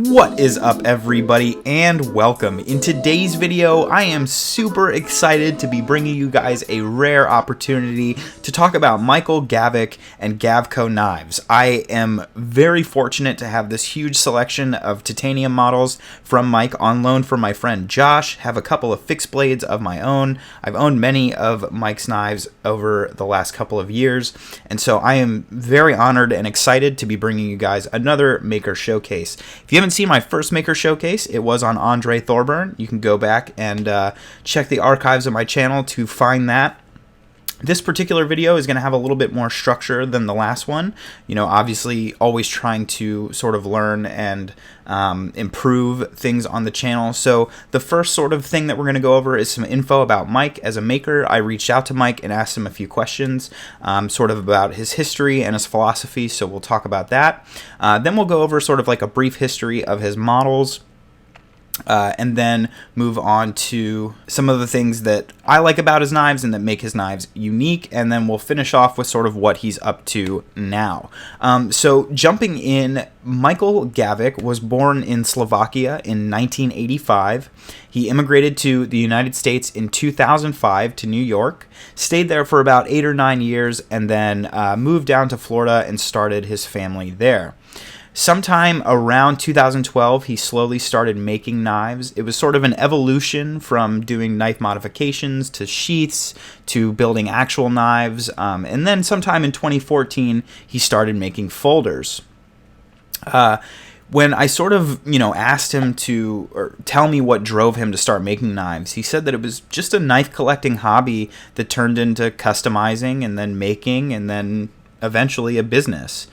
What is up, everybody, and welcome. In today's video, I am super excited to be bringing you guys a rare opportunity to talk about Michael Gavko and Gavko knives. I am very fortunate to have this huge selection of titanium models from Mike on loan from my friend Josh, have a couple of fixed blades of my own. I've owned many of Mike's knives over the last couple of years, and so I am very honored and excited to be bringing you guys another maker showcase. If you haven't seen my first maker showcase, it was on Andre Thorburn. You can go back and check the archives of my channel to find that. This particular video is going to have a little bit more structure than the last one. You know, obviously always trying to sort of learn and improve things on the channel. So the first sort of thing that we're going to go over is some info about Mike as a maker. I reached out to Mike and asked him a few questions sort of about his history and his philosophy, so we'll talk about that. Then we'll go over sort of like a brief history of his models. And then move on to some of the things that I like about his knives and that make his knives unique, and then we'll finish off with sort of what he's up to now. So jumping in, Michael Gavko was born in Slovakia in 1985. He immigrated to the United States in 2005 to New York, stayed there for about 8 or 9 years, and then moved down to Florida and started his family there. Sometime around 2012, he slowly started making knives. It was sort of an evolution from doing knife modifications to sheaths to building actual knives. And then sometime in 2014, he started making folders. When I sort of, asked him to tell me what drove him to start making knives, he said that it was just a knife collecting hobby that turned into customizing and then making and then eventually a business.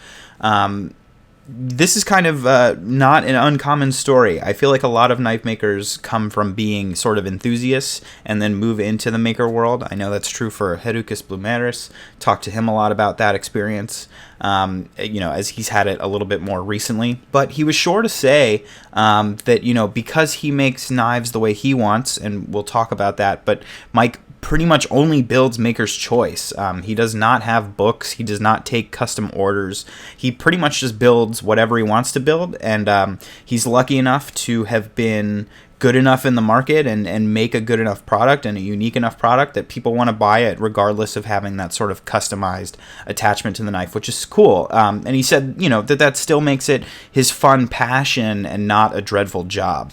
This is kind of not an uncommon story. I feel like a lot of knife makers come from being sort of enthusiasts and then move into the maker world. I know that's true for Herukas Blumeris. Talked to him a lot about that experience, as he's had it a little bit more recently. But he was sure to say that, because he makes knives the way he wants, and we'll talk about that, but Mike pretty much only builds maker's choice. He does not have books. He does not take custom orders. He pretty much just builds whatever he wants to build, and he's lucky enough to have been good enough in the market and make a good enough product and a unique enough product that people want to buy it regardless of having that sort of customized attachment to the knife, which is cool. And he said, that still makes it his fun passion and not a dreadful job.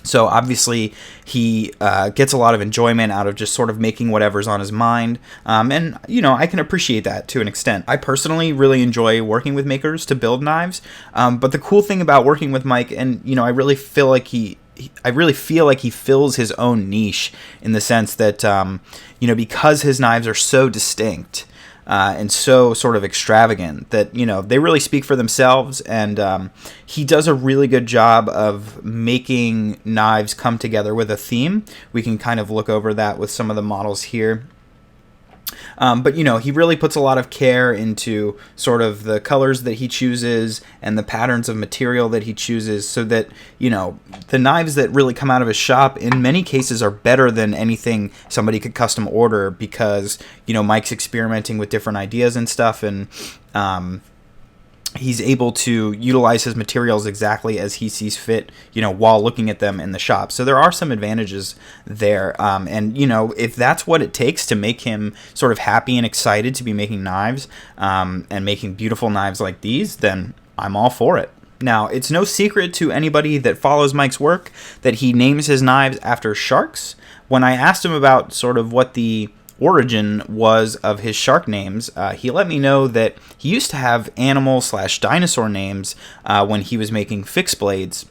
So obviously he gets a lot of enjoyment out of just sort of making whatever's on his mind. And, I can appreciate that to an extent. I personally really enjoy working with makers to build knives. But the cool thing about working with Mike, and, I really feel like he fills his own niche in the sense that, because his knives are so distinct, and so sort of extravagant that, they really speak for themselves, and he does a really good job of making knives come together with a theme. We can kind of look over that with some of the models here. But, he really puts a lot of care into sort of the colors that he chooses and the patterns of material that he chooses so that, the knives that really come out of his shop in many cases are better than anything somebody could custom order because, Mike's experimenting with different ideas and stuff, and he's able to utilize his materials exactly as he sees fit, while looking at them in the shop. So there are some advantages there. And, if that's what it takes to make him sort of happy and excited to be making knives and making beautiful knives like these, then I'm all for it. Now, it's no secret to anybody that follows Mike's work that he names his knives after sharks. When I asked him about sort of what the origin was of his shark names. He let me know that he used to have animal/dinosaur names when he was making fixed blades.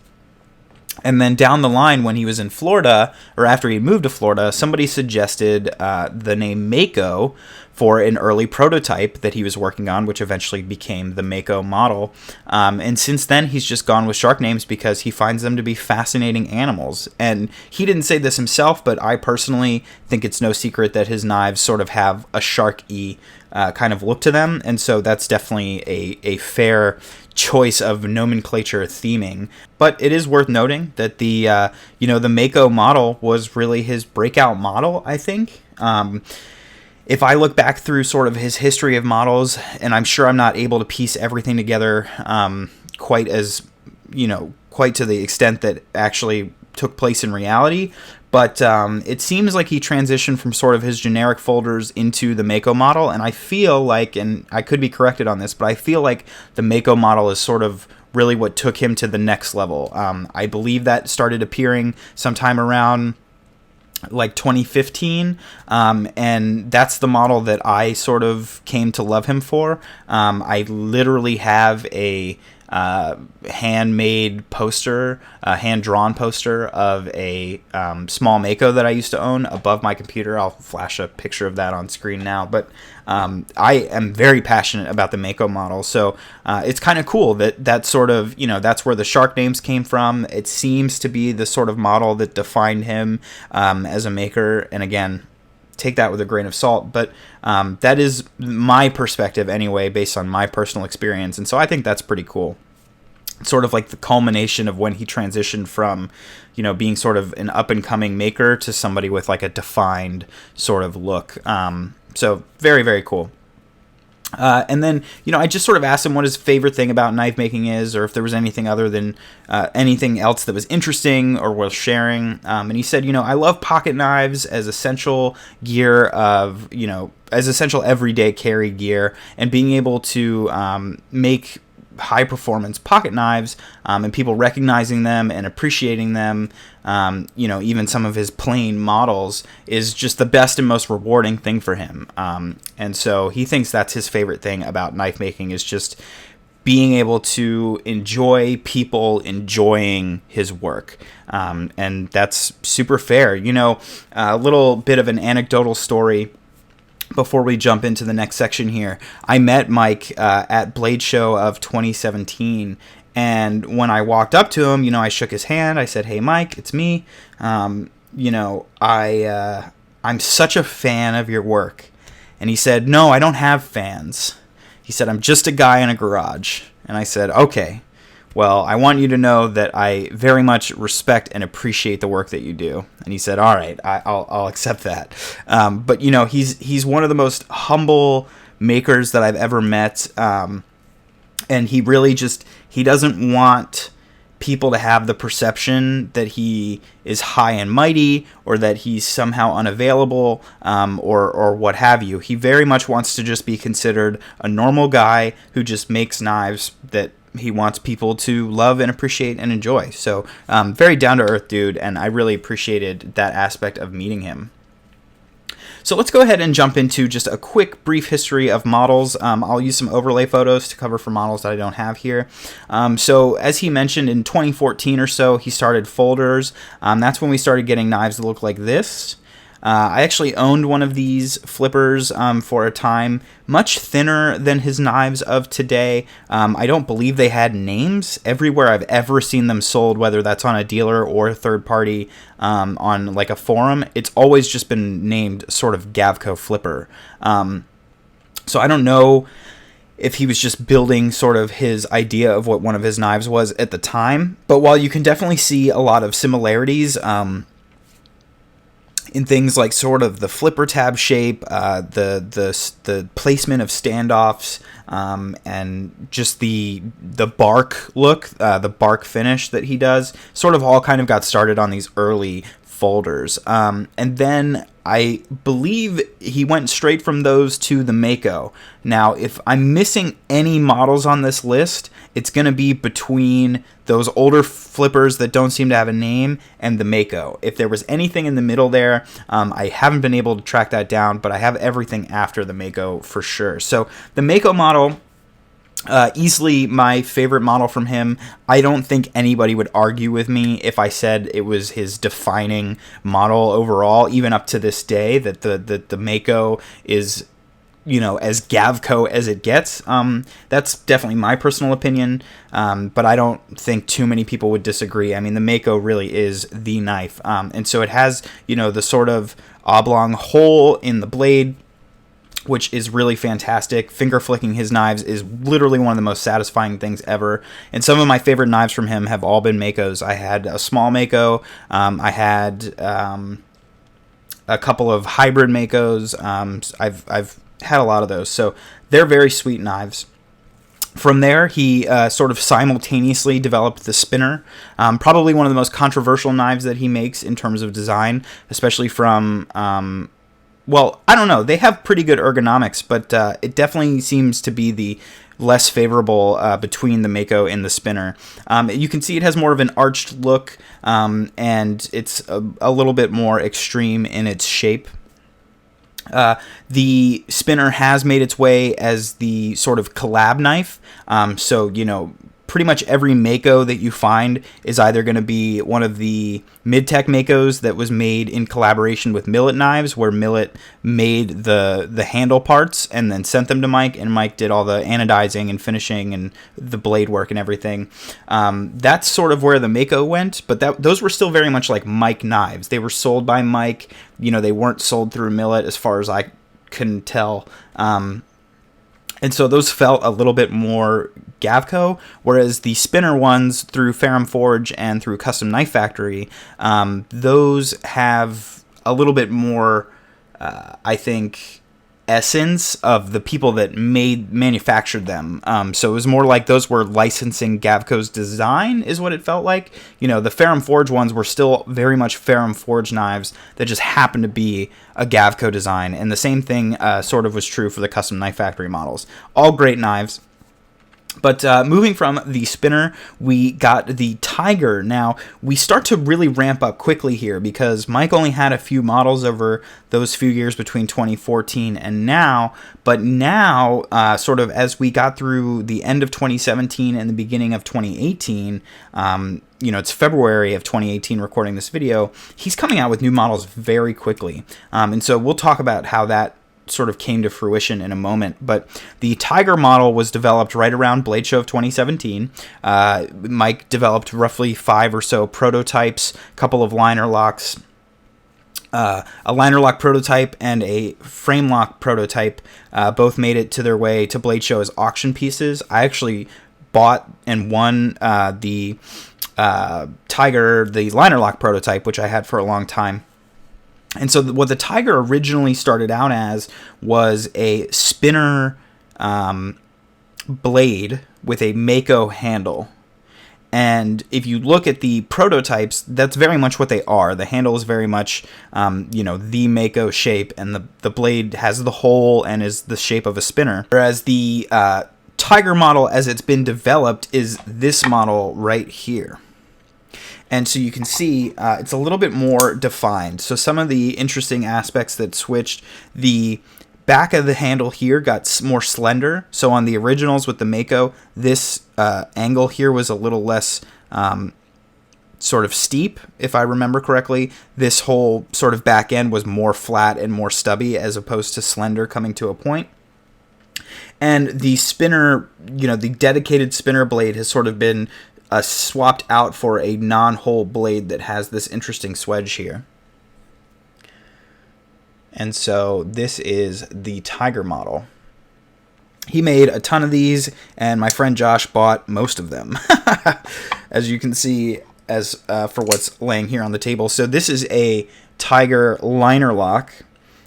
And then down the line, when he was in Florida, or after he moved to Florida, somebody suggested the name Mako for an early prototype that he was working on, which eventually became the Mako model. And since then, he's just gone with shark names because he finds them to be fascinating animals. And he didn't say this himself, but I personally think it's no secret that his knives sort of have a shark-y kind of look to them. And so that's definitely a fair choice of nomenclature theming. But it is worth noting that the Mako model was really his breakout model, I think. If I look back through sort of his history of models, and I'm sure I'm not able to piece everything together quite to the extent that actually took place in reality, but it seems like he transitioned from sort of his generic folders into the Mako model, and I feel like, and I could be corrected on this, but I feel like the Mako model is sort of really what took him to the next level. I believe that started appearing sometime around like 2015, and that's the model that I sort of came to love him for. I literally have a handmade poster, a hand-drawn poster of a small Mako that I used to own above my computer. I'll flash a picture of that on screen now, but I am very passionate about the Mako model, so it's kind of cool that sort of, that's where the shark names came from. It seems to be the sort of model that defined him as a maker, and again, take that with a grain of salt, but that is my perspective anyway, based on my personal experience, and so I think that's pretty cool. It's sort of like the culmination of when he transitioned from, being sort of an up-and-coming maker to somebody with like a defined sort of look. So very, very cool. And then, I just sort of asked him what his favorite thing about knife making is, or if there was anything other than anything else that was interesting or worth sharing. And he said, I love pocket knives as essential gear as essential everyday carry gear, and being able to make high performance pocket knives, and people recognizing them and appreciating them, even some of his plain models, is just the best and most rewarding thing for him. And so he thinks that's his favorite thing about knife making, is just being able to enjoy people enjoying his work. And that's super fair. A little bit of an anecdotal story before we jump into the next section here. I met Mike at Blade Show of 2017, and when I walked up to him, I shook his hand. I said, "Hey, Mike, it's me. I'm such a fan of your work." And he said, "No, I don't have fans." He said, "I'm just a guy in a garage." And I said, "Okay, well, I want you to know that I very much respect and appreciate the work that you do." And he said, "All right, I'll accept that." But he's one of the most humble makers that I've ever met, and he really he doesn't want people to have the perception that he is high and mighty, or that he's somehow unavailable, or what have you. He very much wants to just be considered a normal guy who just makes knives that he wants people to love and appreciate and enjoy. So very down-to-earth dude, and I really appreciated that aspect of meeting him. So let's go ahead and jump into just a quick, brief history of models. I'll use some overlay photos to cover for models that I don't have here. So as he mentioned, in 2014 or so, he started folders. That's when we started getting knives that look like this. I actually owned one of these flippers for a time, much thinner than his knives of today. I don't believe they had names. Everywhere I've ever seen them sold, whether that's on a dealer or a third party on like a forum, it's always just been named sort of Gavko flipper. So I don't know if he was just building sort of his idea of what one of his knives was at the time, but while you can definitely see a lot of similarities, in things like sort of the flipper tab shape, the placement of standoffs, and just the bark look, the bark finish that he does, sort of all kind of got started on these early folders. And then I believe he went straight from those to the Mako. Now, if I'm missing any models on this list, it's going to be between those older flippers that don't seem to have a name and the Mako. If there was anything in the middle there, I haven't been able to track that down, but I have everything after the Mako for sure. So the Mako model, easily my favorite model from him. I don't think anybody would argue with me if I said it was his defining model overall, even up to this day, that the Mako is, as Gavko as it gets. That's definitely my personal opinion, but I don't think too many people would disagree. I mean, the Mako really is the knife, and so it has, the sort of oblong hole in the blade, which is really fantastic. Finger flicking his knives is literally one of the most satisfying things ever. And some of my favorite knives from him have all been Makos. I had a small Mako. I had a couple of hybrid Makos. I've had a lot of those. So they're very sweet knives. From there, he sort of simultaneously developed the spinner, probably one of the most controversial knives that he makes in terms of design, especially from... well, I don't know. They have pretty good ergonomics, but it definitely seems to be the less favorable between the Mako and the spinner. You can see it has more of an arched look, and it's a little bit more extreme in its shape. The spinner has made its way as the sort of collab knife. So, pretty much every Mako that you find is either going to be one of the mid-tech Makos that was made in collaboration with Millet Knives, where Millet made the handle parts and then sent them to Mike, and Mike did all the anodizing and finishing and the blade work and everything. That's sort of where the Mako went, but those were still very much like Mike knives. They were sold by Mike. They weren't sold through Millet as far as I can tell. And so those felt a little bit more Gavko, whereas the spinner ones through Ferrum Forge and through Custom Knife Factory, those have a little bit more, I think, essence of the people that manufactured them. So it was more like those were licensing Gavko's design, is what it felt like. The Ferrum Forge ones were still very much Ferrum Forge knives that just happened to be a Gavko design, and the same thing sort of was true for the Custom Knife Factory models. All great knives. But moving from the spinner, we got the Tiger. Now, we start to really ramp up quickly here because Mike only had a few models over those few years between 2014 and now. But now, sort of as we got through the end of 2017 and the beginning of 2018, it's February of 2018 recording this video, he's coming out with new models very quickly. And so we'll talk about how that sort of came to fruition in a moment. But the Tiger model was developed right around Blade Show of 2017. Mike developed roughly 5 or so prototypes, a couple of liner locks, a liner lock prototype and a frame lock prototype. Both made it to their way to Blade Show as auction pieces. I actually bought and won the Tiger, the liner lock prototype, which I had for a long time. And so what the Tiger originally started out as was a spinner blade with a Mako handle. And if you look at the prototypes, that's very much what they are. The handle is very much, the Mako shape, and the blade has the hole and is the shape of a spinner. Whereas the Tiger model, as it's been developed, is this model right here. And so you can see it's a little bit more defined. So some of the interesting aspects that switched, the back of the handle here got more slender. So on the originals with the Mako, this angle here was a little less sort of steep, if I remember correctly. This whole sort of back end was more flat and more stubby as opposed to slender coming to a point. And the spinner, the dedicated spinner blade has sort of been swapped out for a non-hole blade that has this interesting swedge here. And so this is the Tiger model. He made a ton of these, and my friend Josh bought most of them, as you can see as for what's laying here on the table. So this is a Tiger liner lock.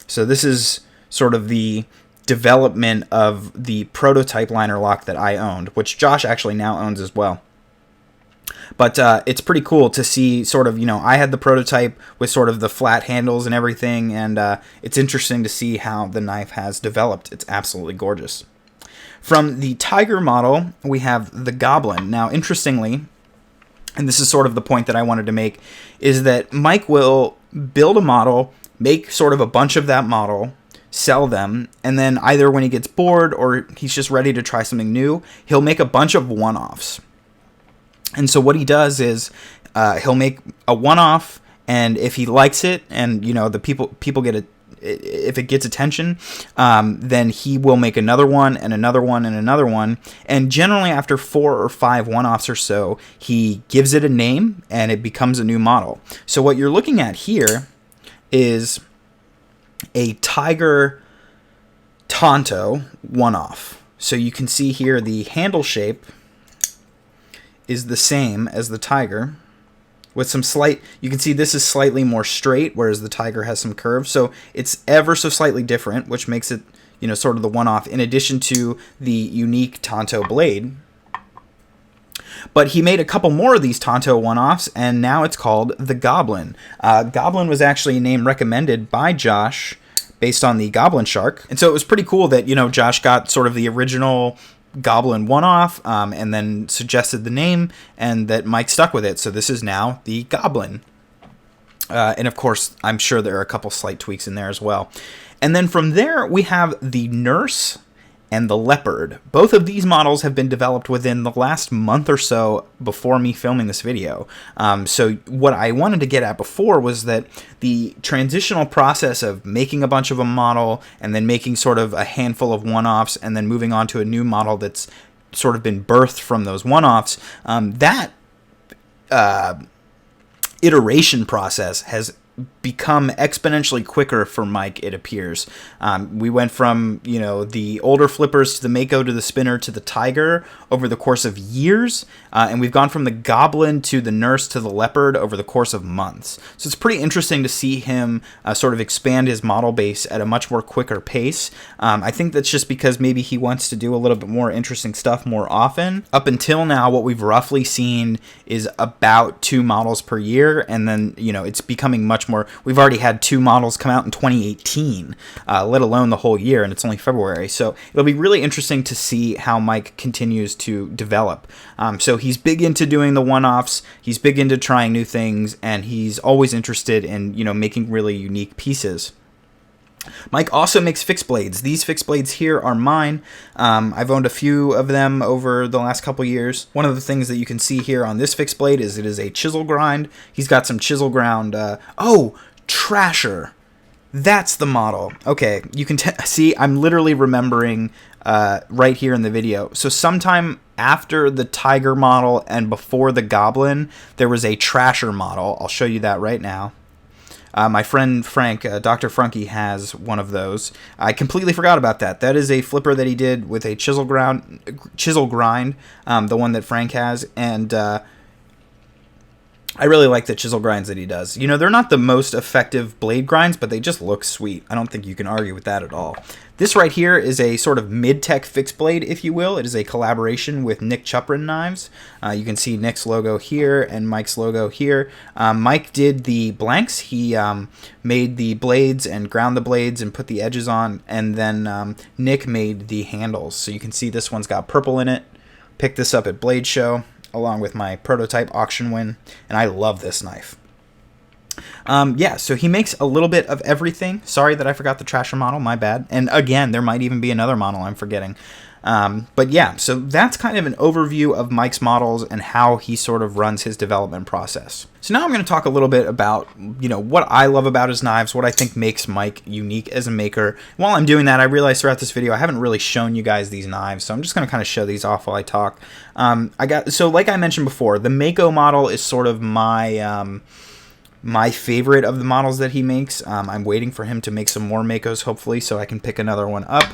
So this is sort of the development of the prototype liner lock that I owned, which Josh actually now owns as well. But it's pretty cool to see sort of, I had the prototype with sort of the flat handles and everything, and it's interesting to see how the knife has developed. It's absolutely gorgeous. From the Tiger model, we have the Goblin. Now, interestingly, and this is sort of the point that I wanted to make, is that Mike will build a model, make sort of a bunch of that model, sell them, and then either when he gets bored or he's just ready to try something new, he'll make a bunch of one-offs. And so what he does is he'll make a one-off, and if he likes it, and the people get it, if it gets attention, then he will make another one and another one and another one. And generally after 4 or 5 one-offs or so, he gives it a name and it becomes a new model. So what you're looking at here is a Tiger Tonto one-off. So you can see here the handle shape is the same as the Tiger, with some slight, you can see this is slightly more straight, whereas the Tiger has some curves. So it's ever so slightly different, which makes it, sort of the one-off, in addition to the unique Tonto blade. But he made a couple more of these Tonto one-offs, and now it's called the Goblin. Goblin was actually a name recommended by Josh based on the Goblin Shark. And so it was pretty cool that, Josh got sort of the original Goblin one-off, and then suggested the name, and that Mike stuck with it. So this is now the Goblin. And of course, I'm sure there are a couple slight tweaks in there as well. And then from there, we have the Nurse and the Leopard. Both of these models have been developed within the last month or so before me filming this video. So what I wanted to get at before was that the transitional process of making a bunch of a model and then making sort of a handful of one-offs and then moving on to a new model that's sort of been birthed from those one-offs, that iteration process has become exponentially quicker for Mike, it appears. We went from, the older flippers to the Mako to the Spinner to the Tiger over the course of years, and we've gone from the Goblin to the Nurse to the Leopard over the course of months. So it's pretty interesting to see him sort of expand his model base at a much more quicker pace. I think that's just because maybe he wants to do a little bit more interesting stuff more often. Up until now, what we've roughly seen is about 2 models per year, and then, it's becoming much more. We've already had 2 models come out in 2018, let alone the whole year, and it's only February. So it'll be really interesting to see how Mike continues to develop. So he's big into doing the one-offs, he's big into trying new things, and he's always interested in, making really unique pieces. Mike also makes fixed blades. These fixed blades here are mine. I've owned a few of them over the last couple years. One of the things that you can see here on this fixed blade is it is a chisel grind. He's got some chisel ground. Trasher. That's the model. Okay, you can see I'm literally remembering right here in the video. So sometime after the Tiger model and before the Goblin, there was a Trasher model. I'll show you that right now. My friend Frank, Dr. Frunky, has one of those. I completely forgot about that. That is a flipper that he did with a chisel grind, the one that Frank has, and I really like the chisel grinds that he does. They're not the most effective blade grinds, but they just look sweet. I don't think you can argue with that at all. This right here is a sort of mid-tech fixed blade, if you will. It is a collaboration with Nick Chuprin Knives. You can see Nick's logo here and Mike's logo here. Mike did the blanks. He made the blades and ground the blades and put the edges on, and then Nick made the handles. So you can see this one's got purple in it. Picked this up at Blade Show along with my prototype auction win, and I love this knife. So he makes a little bit of everything. Sorry that I forgot the Trasher model, my bad. And again, there might even be another model I'm forgetting. But yeah, so that's kind of an overview of Mike's models and how he sort of runs his development process. So now I'm going to talk a little bit about, what I love about his knives, what I think makes Mike unique as a maker. While I'm doing that, I realized throughout this video I haven't really shown you guys these knives, so I'm just going to kind of show these off while I talk. So like I mentioned before, the Mako model is sort of my favorite of the models that he makes. I'm waiting for him to make some more Makos, hopefully, so I can pick another one up,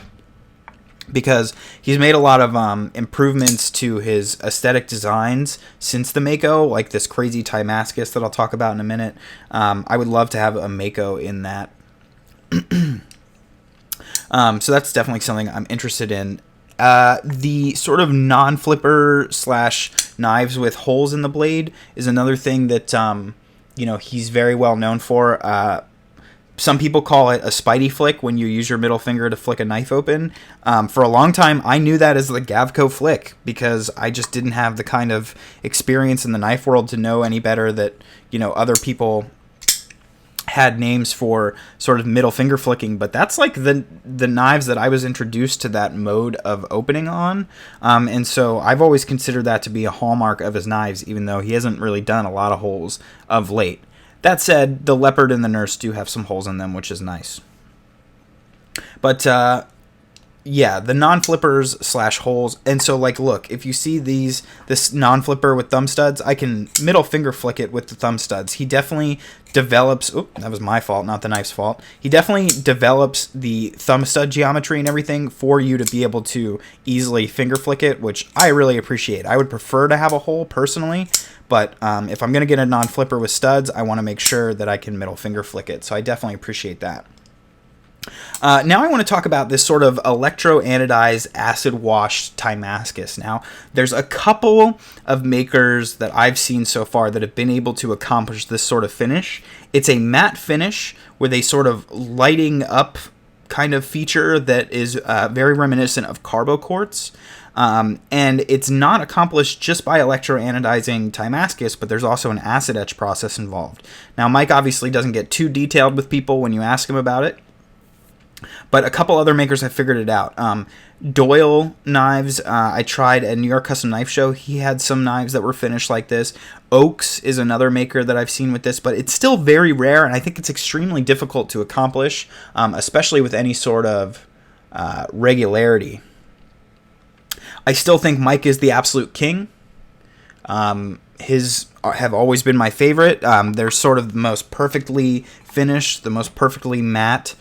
because he's made a lot of improvements to his aesthetic designs since the Mako, like this crazy Timascus that I'll talk about in a minute. I would love to have a Mako in that. So that's definitely something I'm interested in. The sort of non-flipper / knives with holes in the blade is another thing that he's very well known for. Some people call it a Spidey flick when you use your middle finger to flick a knife open. For a long time, I knew that as the Gavko flick because I just didn't have the kind of experience in the knife world to know any better that, other people had names for sort of middle finger flicking. But that's like the knives that I was introduced to that mode of opening on. And so I've always considered that to be a hallmark of his knives, even though he hasn't really done a lot of holes of late. That said, the Leopard and the Nurse do have some holes in them, which is nice. But, yeah, the non-flippers / holes. And so, look, if you see this non-flipper with thumb studs, I can middle finger flick it with the thumb studs. He definitely develops... Oop, that was my fault, not the knife's fault. He definitely develops the thumb stud geometry and everything for you to be able to easily finger flick it, which I really appreciate. I would prefer to have a hole, personally. But if I'm going to get a non-flipper with studs, I want to make sure that I can middle finger flick it. So I definitely appreciate that. Now I want to talk about this sort of electro-anodized acid wash Damascus. Now, there's a couple of makers that I've seen so far that have been able to accomplish this sort of finish. It's a matte finish with a sort of lighting up kind of feature that is very reminiscent of carbo quartz. And it's not accomplished just by electroanodizing Damascus, but there's also an acid etch process involved. Now, Mike obviously doesn't get too detailed with people when you ask him about it, but a couple other makers have figured it out. Doyle knives, I tried at New York Custom Knife Show. He had some knives that were finished like this. Oaks is another maker that I've seen with this, but it's still very rare, and I think it's extremely difficult to accomplish, especially with any sort of regularity. I still think Mike is the absolute king. His have always been my favorite. They're sort of the most perfectly finished, the most perfectly matte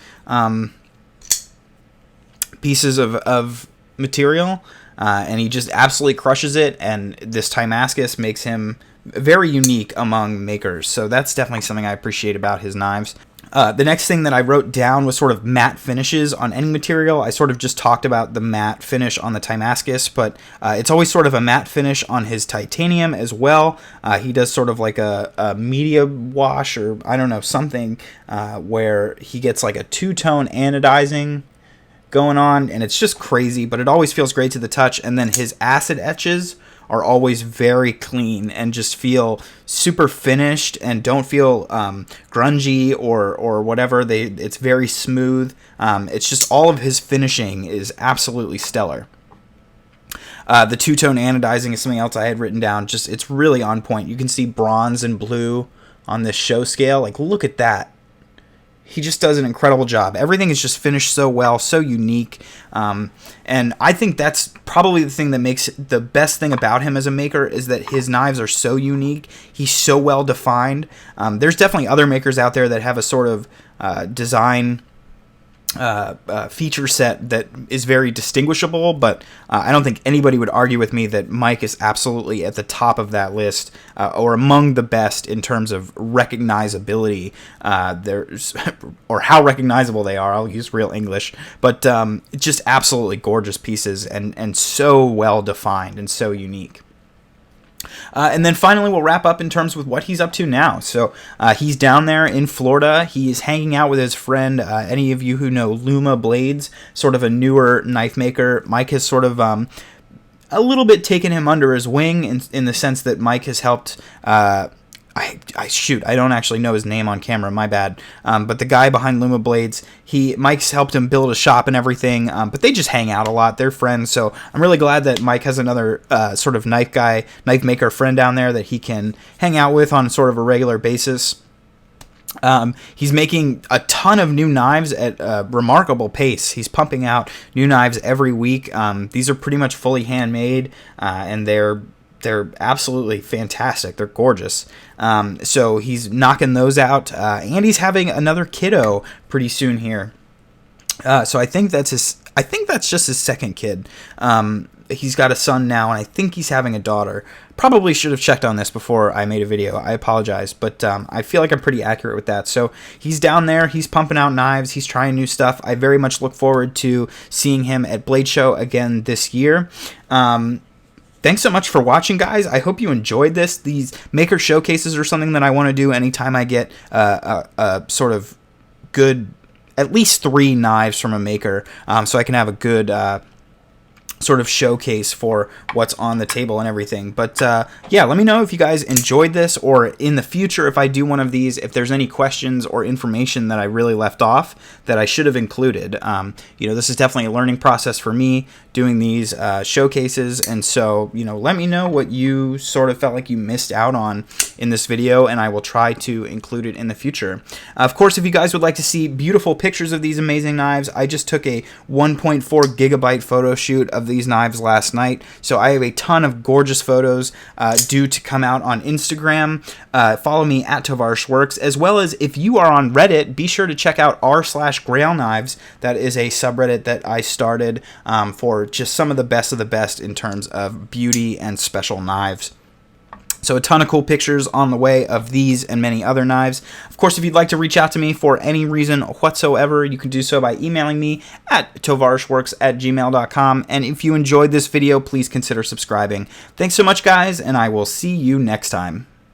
pieces of material, and he just absolutely crushes it, and this Damascus makes him very unique among makers, so that's definitely something I appreciate about his knives. The next thing that I wrote down was sort of matte finishes on any material. I sort of just talked about the matte finish on the Damascus, but it's always sort of a matte finish on his titanium as well. He does sort of like a media wash, or I don't know, something where he gets like a two-tone anodizing going on, and it's just crazy, but it always feels great to the touch. And then his acid etches are always very clean and just feel super finished and don't feel grungy or whatever. It's very smooth. It's just all of his finishing is absolutely stellar. The two-tone anodizing is something else I had written down. Just it's really on point. You can see bronze and blue on this show scale. Like, look at that. He just does an incredible job. Everything is just finished so well, so unique. And I think that's probably the thing that makes the best thing about him as a maker is that his knives are so unique. He's so well defined. There's definitely other makers out there that have a sort of design feature set that is very distinguishable, but I don't think anybody would argue with me that Mike is absolutely at the top of that list, or among the best in terms of recognizability. Or how recognizable they are. I'll use real English, but just absolutely gorgeous pieces and so well defined and so unique. And then finally, we'll wrap up in terms with what he's up to now. So he's down there in Florida. He's hanging out with his friend. Any of you who know Luma Blades, sort of a newer knife maker, Mike has sort of a little bit taken him under his wing in the sense that Mike has helped... I don't actually know his name on camera, my bad. But the guy behind Luma Blades, Mike's helped him build a shop and everything, but they just hang out a lot. They're friends, so I'm really glad that Mike has another sort of knife maker friend down there that he can hang out with on sort of a regular basis. He's making a ton of new knives at a remarkable pace. He's pumping out new knives every week. These are pretty much fully handmade, and they're absolutely fantastic. They're gorgeous. So he's knocking those out, and he's having another kiddo pretty soon here. So I think that's just his second kid. He's got a son now, and I think he's having a daughter. Probably should have checked on this before I made a video. I apologize, but I feel like I'm pretty accurate with that. So he's down there. He's pumping out knives. He's trying new stuff. I very much look forward to seeing him at Blade Show again this year. Thanks so much for watching, guys. I hope you enjoyed this. These maker showcases are something that I want to do anytime I get a sort of good, at least 3 knives from a maker, so I can have a good sort of showcase for what's on the table and everything. But yeah, let me know if you guys enjoyed this, or in the future, if I do one of these, if there's any questions or information that I really left off that I should have included. You know, this is definitely a learning process for me doing these showcases, and so, you know, let me know what you sort of felt like you missed out on in this video, and I will try to include it in the future. Of course, if you guys would like to see beautiful pictures of these amazing knives, I just took a 1.4 gigabyte photo shoot of these knives last night, so I have a ton of gorgeous photos due to come out on Instagram. Follow me at tovarishworks, as well as if you are on Reddit, be sure to check out r/Grail Knives. That is a subreddit that I started for just some of the best in terms of beauty and special knives. So a ton of cool pictures on the way of these and many other knives. Of course, if you'd like to reach out to me for any reason whatsoever, you can do so by emailing me at tovarishworks@gmail.com. And if you enjoyed this video, please consider subscribing. Thanks so much, guys, and I will see you next time.